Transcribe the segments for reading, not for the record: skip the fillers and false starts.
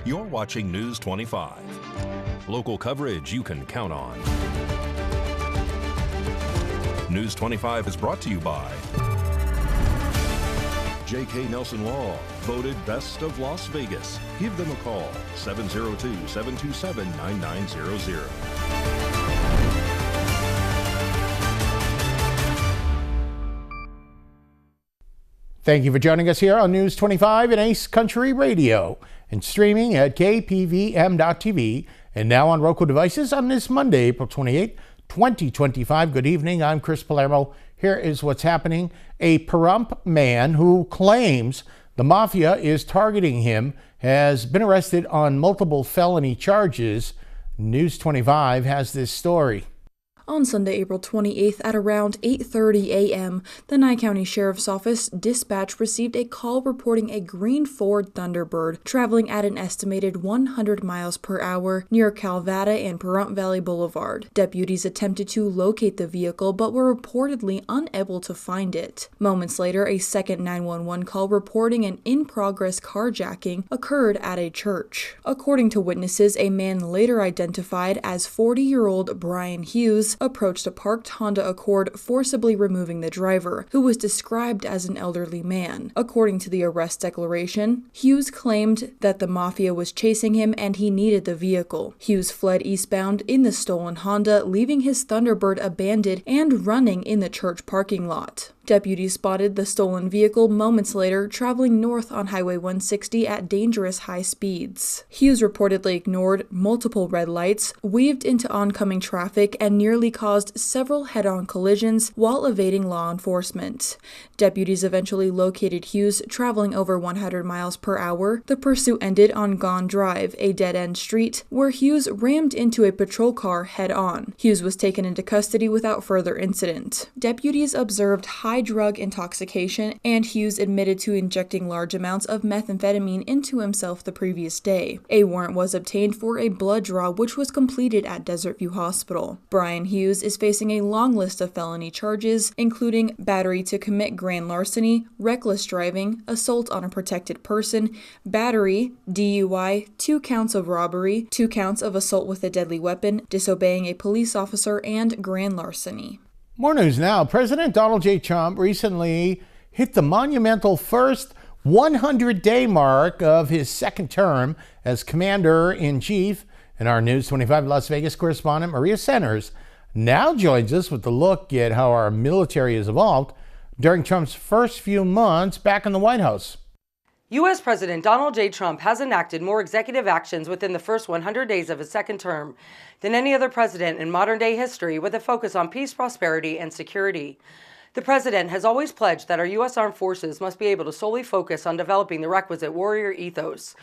You're watching News 25. Local coverage you can count on. News 25 is brought to you by J.K. Nelson Law, voted Best of Las Vegas. Give them a call, 702-727-9900. Thank you for joining us here on News 25 and Ace Country Radio and streaming at KPVM.TV and now on Roku devices on this Monday, April 28, 2025. Good evening. I'm Chris Palermo. Here is what's happening. A Pahrump man who claims the mafia is targeting him has been arrested on multiple felony charges. News 25 has this story. On Sunday, April 28th at around 8:30 a.m., the Nye County Sheriff's Office dispatch received a call reporting a green Ford Thunderbird traveling at an estimated 100 miles per hour near Calvada and Pahrump Valley Boulevard. Deputies attempted to locate the vehicle but were reportedly unable to find it. Moments later, a second 911 call reporting an in-progress carjacking occurred at a church. According to witnesses, a man later identified as 40-year-old Brian Hughes approached a parked Honda Accord, forcibly removing the driver, who was described as an elderly man. According to the arrest declaration, Hughes claimed that the mafia was chasing him and he needed the vehicle. Hughes fled eastbound in the stolen Honda, leaving his Thunderbird abandoned and running in the church parking lot. Deputies spotted the stolen vehicle moments later traveling north on Highway 160 at dangerous high speeds. Hughes reportedly ignored multiple red lights, weaved into oncoming traffic, and nearly caused several head-on collisions while evading law enforcement. Deputies eventually located Hughes traveling over 100 miles per hour. The pursuit ended on Gone Drive, a dead-end street, where Hughes rammed into a patrol car head-on. Hughes was taken into custody without further incident. Deputies observed high drug intoxication, and Hughes admitted to injecting large amounts of methamphetamine into himself the previous day. A warrant was obtained for a blood draw, which was completed at Desert View Hospital. Brian Hughes is facing a long list of felony charges, including battery to commit grand larceny, reckless driving, assault on a protected person, battery, DUI, 2 counts of robbery, 2 counts of assault with a deadly weapon, disobeying a police officer, and grand larceny. More news now. President Donald J. Trump recently hit the monumental first 100-day mark of his second term as Commander-in-Chief. And our News 25 Las Vegas correspondent Maria Centers now joins us with a look at how our military has evolved during Trump's first few months back in the White House. U.S. President Donald J. Trump has enacted more executive actions within the first 100 days of his second term than any other president in modern-day history, with a focus on peace, prosperity, and security. The president has always pledged that our U.S. Armed Forces must be able to solely focus on developing the requisite warrior ethos,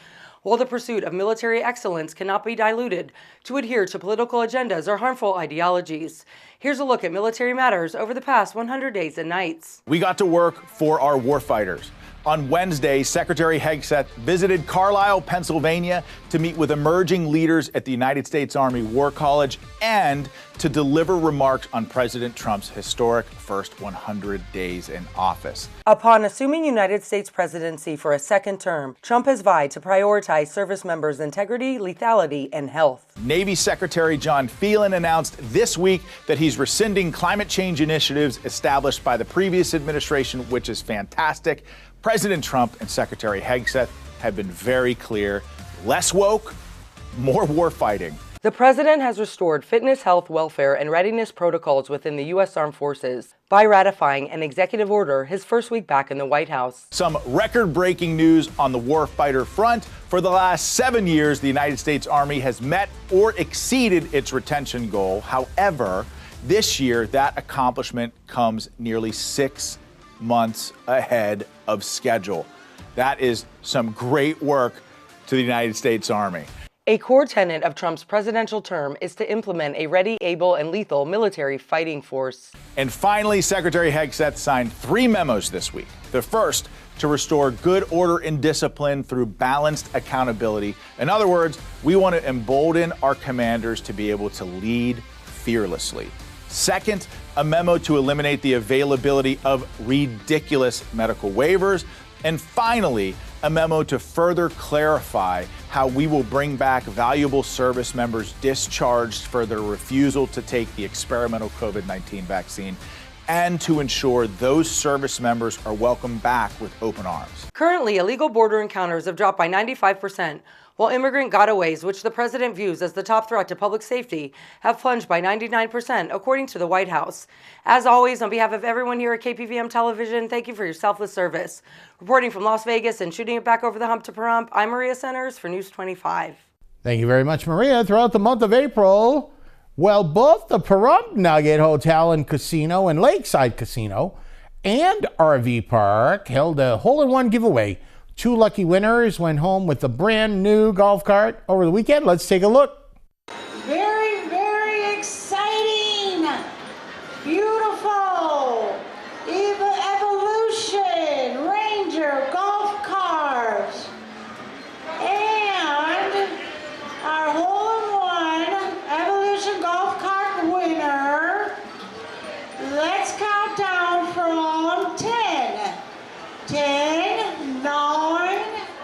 while the pursuit of military excellence cannot be diluted to adhere to political agendas or harmful ideologies. Here's a look at military matters over the past 100 days and nights. We got to work for our warfighters. On Wednesday, Secretary Hegseth visited Carlisle, Pennsylvania to meet with emerging leaders at the United States Army War College and to deliver remarks on President Trump's historic first 100 days in office. Upon assuming United States presidency for a second term, Trump has vowed to prioritize service members' integrity, lethality, and health. Navy Secretary John Phelan announced this week that he's rescinding climate change initiatives established by the previous administration, which is fantastic. President Trump and Secretary Hegseth have been very clear. Less woke, more war fighting. The president has restored fitness, health, welfare, and readiness protocols within the U.S. Armed Forces by ratifying an executive order his first week back in the White House. Some record-breaking news on the warfighter front. For the last 7 years, the United States Army has met or exceeded its retention goal. However, this year, that accomplishment comes nearly 6 months ahead of schedule. That is some great work to the United States Army. A core tenet of Trump's presidential term is to implement a ready, able, and lethal military fighting force. And finally, Secretary Hegseth signed 3 memos this week. The first, to restore good order and discipline through balanced accountability. In other words, we want to embolden our commanders to be able to lead fearlessly. Second, a memo to eliminate the availability of ridiculous medical waivers. And finally, a memo to further clarify how we will bring back valuable service members discharged for their refusal to take the experimental COVID-19 vaccine, and to ensure those service members are welcomed back with open arms. Currently, illegal border encounters have dropped by 95%, while immigrant gotaways, which the president views as the top threat to public safety, have plunged by 99%, according to the White House. As always, on behalf of everyone here at KPVM Television, thank you for your selfless service. Reporting from Las Vegas and shooting it back over the hump to Pahrump, I'm Maria Centers for News 25. Thank you very much, Maria. Throughout the month of April, well, both the Pahrump Nugget Hotel and Casino and Lakeside Casino and RV Park held a hole-in-one giveaway. 2 lucky winners went home with a brand new golf cart over the weekend. Let's take a look. Very, very exciting. Beautiful. Evolution Ranger golf cart. And our hole-in-one Evolution golf cart winner. Let's count down from 10. 10, 9,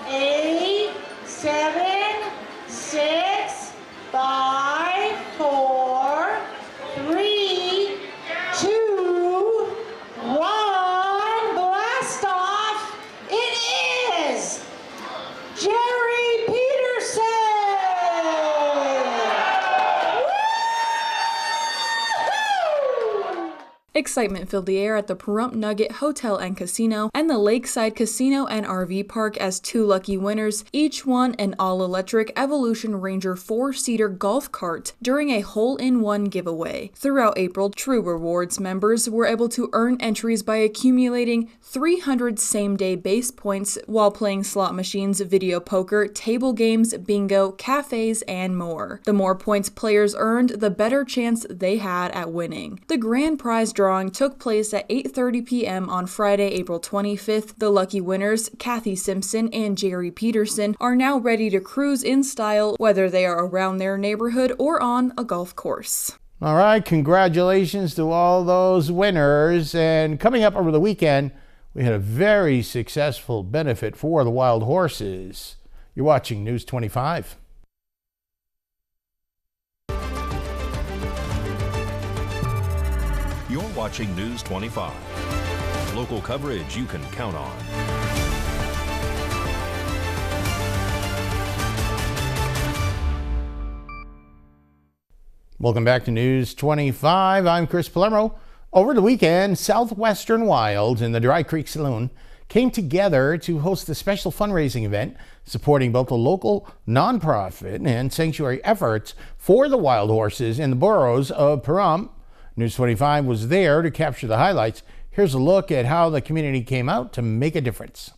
8, 7, 6, 5, 4, 3, 2, 1. Blast off. It is Jerry Peterson. Woo-hoo! Excitement filled the air at the Pahrump Nugget Hotel and Casino and the Lakeside Casino and RV Park as 2 lucky winners each won an all-electric Evolution Ranger 4-seater golf cart during a hole-in-one giveaway. Throughout April, True Rewards members were able to earn entries by accumulating 300 same-day base points while playing slot machines, video poker, table games, bingo, cafes, and more. The more points players earned, the better chance they had at winning. The grand prize drawing took place at 8:30 p.m. on Friday, April 25th. The lucky winners, Kathy Simpson and Jerry Peterson, are now ready to cruise in style, whether they are around their neighborhood or on a golf course. All right, congratulations to all those winners. And coming up over the weekend, we had a very successful benefit for the wild horses. You're watching News 25. You're watching News 25. Local coverage you can count on. Welcome back to News 25. I'm Chris Palermo. Over the weekend, Southwestern Wilds and the Dry Creek Saloon came together to host a special fundraising event supporting both the local nonprofit and sanctuary efforts for the wild horses in the boroughs of Pahrump. News 25 was there to capture the highlights. Here's a look at how the community came out to make a difference.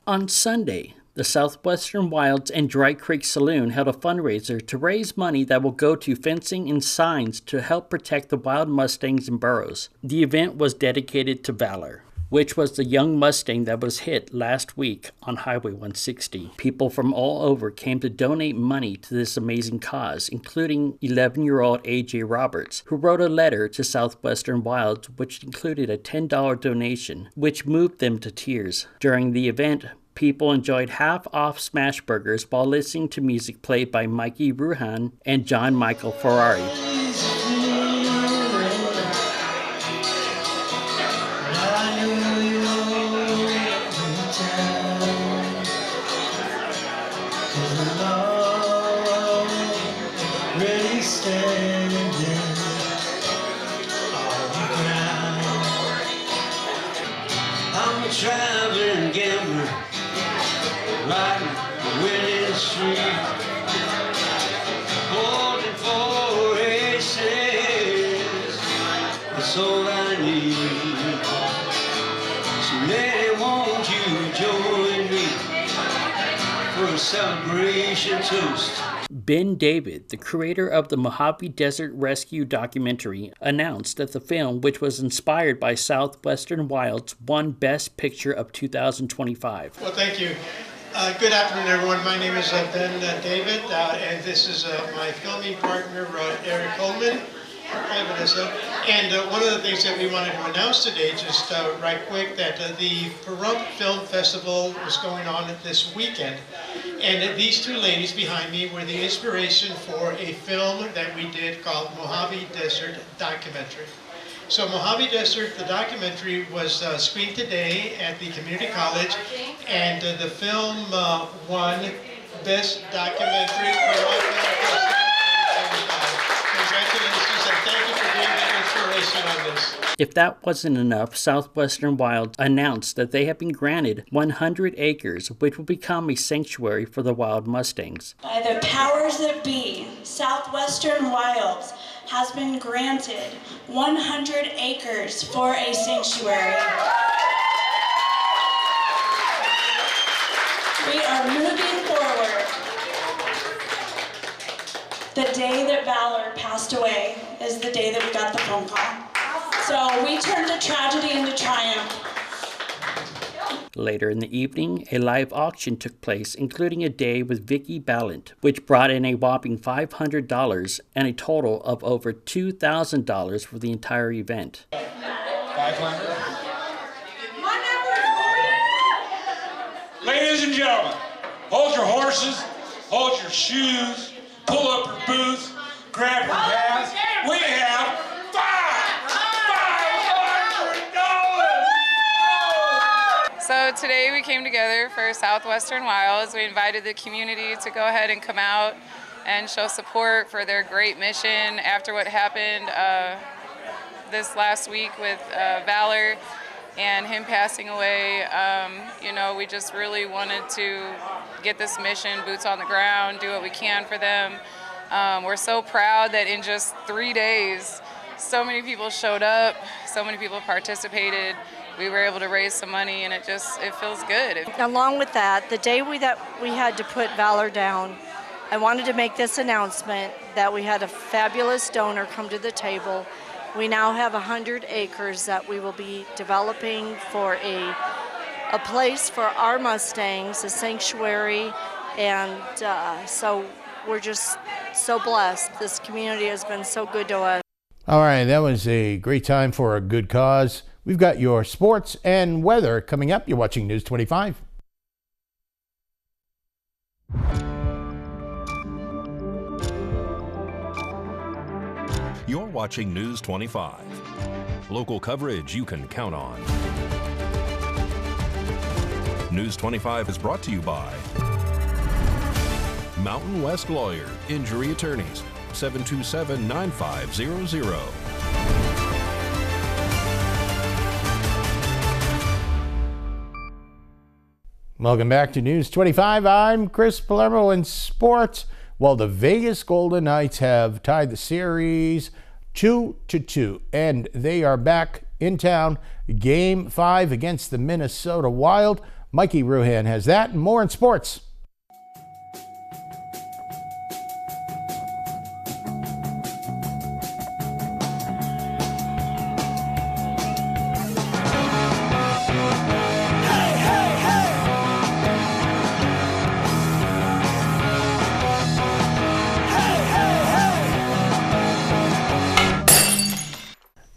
On Sunday, the Southwestern Wilds and Dry Creek Saloon held a fundraiser to raise money that will go to fencing and signs to help protect the wild mustangs and burros. The event was dedicated to Valor, which was the young Mustang that was hit last week on Highway 160. People from all over came to donate money to this amazing cause, including 11-year-old A.J. Roberts, who wrote a letter to Southwestern Wilds which included a $10 donation, which moved them to tears. During the event, people enjoyed half-off smash burgers while listening to music played by Mikey Ruhan and John Michael Ferrari. I'm a traveling gambler, riding the winning street, holding 4 aces, that's all I need. So lady, won't you join me for a celebration toast? Ben David, the creator of the Mojave Desert Rescue documentary, announced that the film, which was inspired by Southwestern Wilds, won Best Picture of 2025. Well, thank you. Good afternoon, everyone. My name is Ben David, and this is my filming partner, Eric Coleman. Hi, Vanessa. And one of the things that we wanted to announce today, just right quick, that the Pahrump Film Festival was going on this weekend. And these two ladies behind me were the inspiration for a film that we did called Mojave Desert Documentary. So Mojave Desert, the documentary, was screened today at the community college, and the film won Best Documentary for Rock Film Festival 2025. Congratulations, and thank you for being the inspiration on this. If that wasn't enough, Southwestern Wilds announced that they have been granted 100 acres, which will become a sanctuary for the wild mustangs. By the powers that be, Southwestern Wilds has been granted 100 acres for a sanctuary. We are moving forward. The day that Valor passed away is the day that we got the phone call. So we turned a tragedy into triumph. Later in the evening, a live auction took place, including a day with Vicki Ballant, which brought in a whopping $500 and a total of over $2,000 for the entire event. 500. Ladies and gentlemen, hold your horses, hold your shoes, pull up your boots, grab your hats. We have $500. So today we came together for Southwestern Wilds. We invited the community to go ahead and come out and show support for their great mission after what happened this last week with Valor and him passing away. We just really wanted to get this mission, boots on the ground, do what we can for them. We're so proud that in just 3 days, so many people showed up, so many people participated. We were able to raise some money, and it feels good. Along with that, the day that we had to put Valor down, I wanted to make this announcement that we had a fabulous donor come to the table. We now have 100 acres that we will be developing for a place for our Mustangs, a sanctuary, and so we're just so blessed. This community has been so good to us. All right, that was a great time for a good cause. We've got your sports and weather coming up. You're watching News 25. You're watching News 25. Local coverage you can count on. News 25 is brought to you by Mountain West Lawyer, Injury Attorneys, 727-9500. Welcome back to News 25. I'm Chris Palermo in sports. Well, the Vegas Golden Knights have tied the series 2-2, and they are back in town. Game 5 against the Minnesota Wild. Mikey Ruhan has that and more in sports.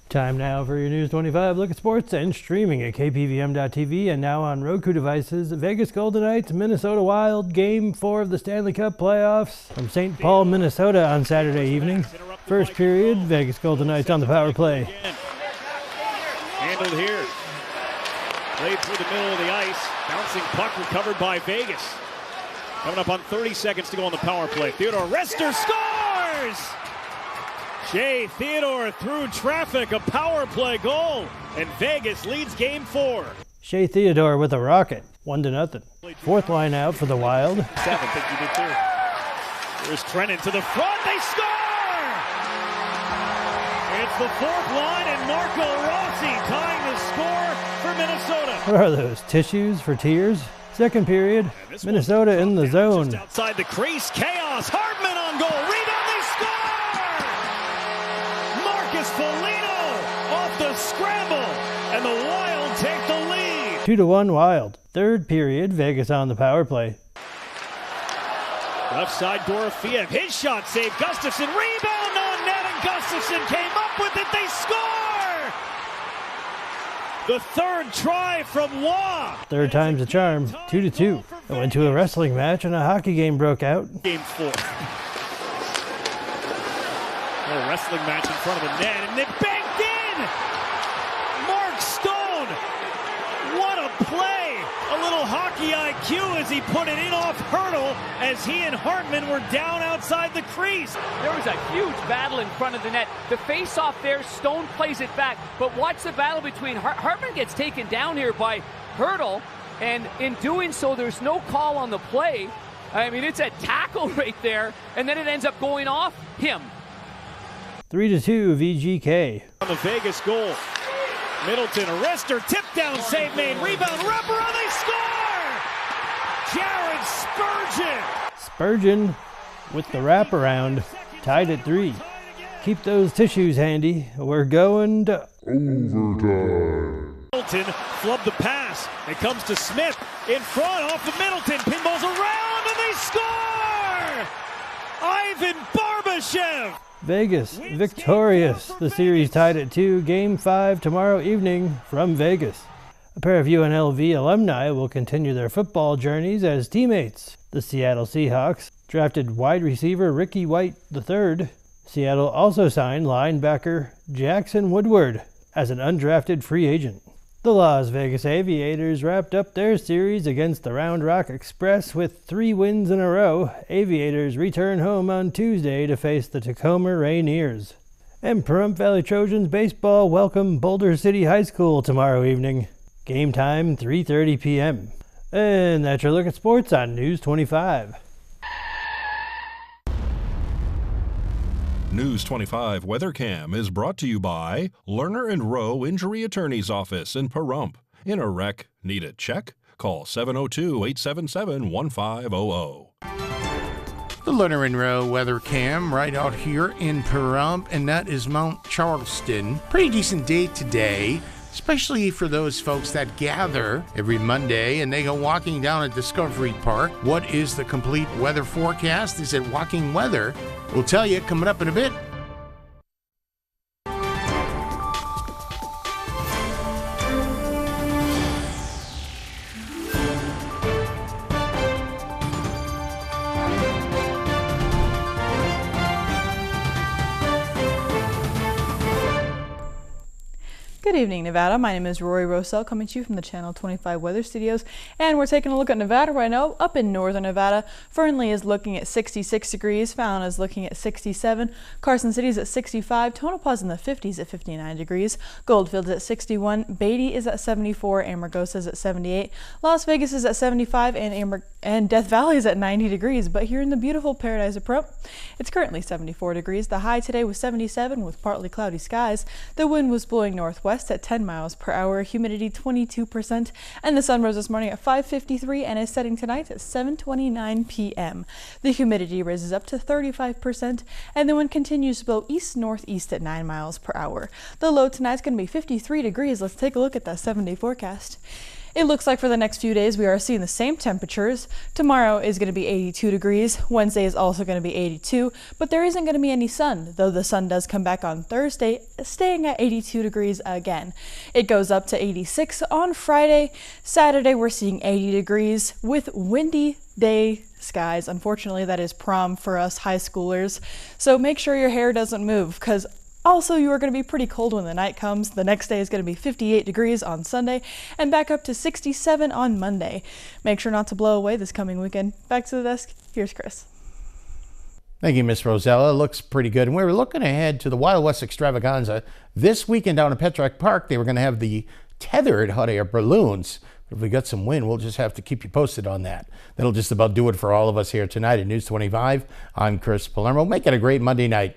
Time now for your News 25 look at sports and streaming at KPVM.TV and now on Roku devices. Vegas Golden Knights, Minnesota Wild, Game 4 of the Stanley Cup playoffs from St. Paul, Minnesota on Saturday evening. First period, Vegas Golden Knights on the power play. Handled here. Played through the middle of the ice. Bouncing puck recovered by Vegas. Coming up on 30 seconds to go on the power play. Theodore Rester scores! Shea Theodore through traffic, a power play goal, and Vegas leads Game 4. Shea Theodore with a rocket, 1-0. Fourth line out for the Wild. 7, think you did too. Here's Trennan to the front, they score! It's the fourth line and Marco Rossi tying the score for Minnesota. What are those, tissues for tears? Second period, Minnesota in the zone. Just outside the crease, chaos, Hardman on goal, rebound, they score! Marcus Foligno off the scramble, and the Wild take the lead. 2-1 Wild. Third period, Vegas on the power play. Left side, Dorofiev, his shot saved, Gustafsson, rebound on net, and Gustafsson Gustafson came up with it. They score! The third try from Waugh. Third time's a charm, 2-2. It went to a wrestling match and a hockey game broke out. Game 4. A wrestling match in front of the net, and it banked in! Mark Stone! What a play! A little hockey IQ as he put it in off hurdle as he and Hartman were down outside the crease. There was a huge battle in front of the net. The face-off there, Stone plays it back. But watch the battle between Hartman gets taken down here by Hurdle, and in doing so, there's no call on the play. I mean, it's a tackle right there, and then it ends up going off him. 3-2 VGK. On the Vegas goal. Middleton, arrestor, tip down, save made, rebound, wraparound, they score! Jared Spurgeon! Spurgeon with the wraparound, tied at 3. Keep those tissues handy. We're going to overtime. Middleton flubbed the pass. It comes to Smith in front off of Middleton. Pinballs around and they score! Ivan Barbashev! Vegas victorious. The series tied at 2. Game 5 tomorrow evening from Vegas. A pair of UNLV alumni will continue their football journeys as teammates. The Seattle Seahawks drafted wide receiver Ricky White III. Seattle also signed linebacker Jackson Woodward as an undrafted free agent. The Las Vegas Aviators wrapped up their series against the Round Rock Express with 3 wins in a row. Aviators return home on Tuesday to face the Tacoma Rainiers. And Pahrump Valley Trojans baseball welcome Boulder City High School tomorrow evening. Game time 3:30 p.m. And that's your look at sports on News 25. News 25 Weather Cam is brought to you by Lerner and Rowe Injury Attorney's Office in Pahrump. In a wreck, need a check? Call 702-877-1500. The Lerner and Rowe Weather Cam right out here in Pahrump, and that is Mount Charleston. Pretty decent day today, especially for those folks that gather every Monday and they go walking down at Discovery Park. What is the complete weather forecast? Is it walking weather? We'll tell you coming up in a bit. Good evening, Nevada. My name is Rory Rosell, coming to you from the Channel 25 Weather Studios, and we're taking a look at Nevada right now. Up in northern Nevada, Fernley is looking at 66 degrees, Fallon is looking at 67, Carson City is at 65, Tonopah's in the 50s at 59 degrees, Goldfield's at 61, Beatty is at 74, Amargosa is at 78, Las Vegas is at 75, and Death Valley is at 90 degrees. But here in the beautiful Paradise of Pahrump, it's currently 74 degrees. The high today was 77 with partly cloudy skies. The wind was blowing northwest at 10 miles per hour, humidity 22%, and the sun rose this morning at 5:53 and is setting tonight at 7:29 p.m. The humidity rises up to 35%, and the wind continues to blow east-northeast at 9 miles per hour. The low tonight is going to be 53 degrees. Let's take a look at that 7-day forecast. It looks like for the next few days we are seeing the same temperatures. Tomorrow is going to be 82 degrees. Wednesday is also going to be 82, but there isn't going to be any sun, though the sun does come back on Thursday, staying at 82 degrees again. It goes up to 86 on Friday. Saturday we're seeing 80 degrees with windy day skies. Unfortunately, that is prom for us high schoolers, so make sure your hair doesn't move, because also, you are going to be pretty cold when the night comes. The next day is going to be 58 degrees on Sunday and back up to 67 on Monday. Make sure not to blow away this coming weekend. Back to the desk. Here's Chris. Thank you, Miss Rosella. It looks pretty good. And we were looking ahead to the Wild West Extravaganza. This weekend down at Petrock Park, they were going to have the tethered hot air balloons. But if we got some wind, we'll just have to keep you posted on that. That'll just about do it for all of us here tonight at News 25. I'm Chris Palermo. Make it a great Monday night.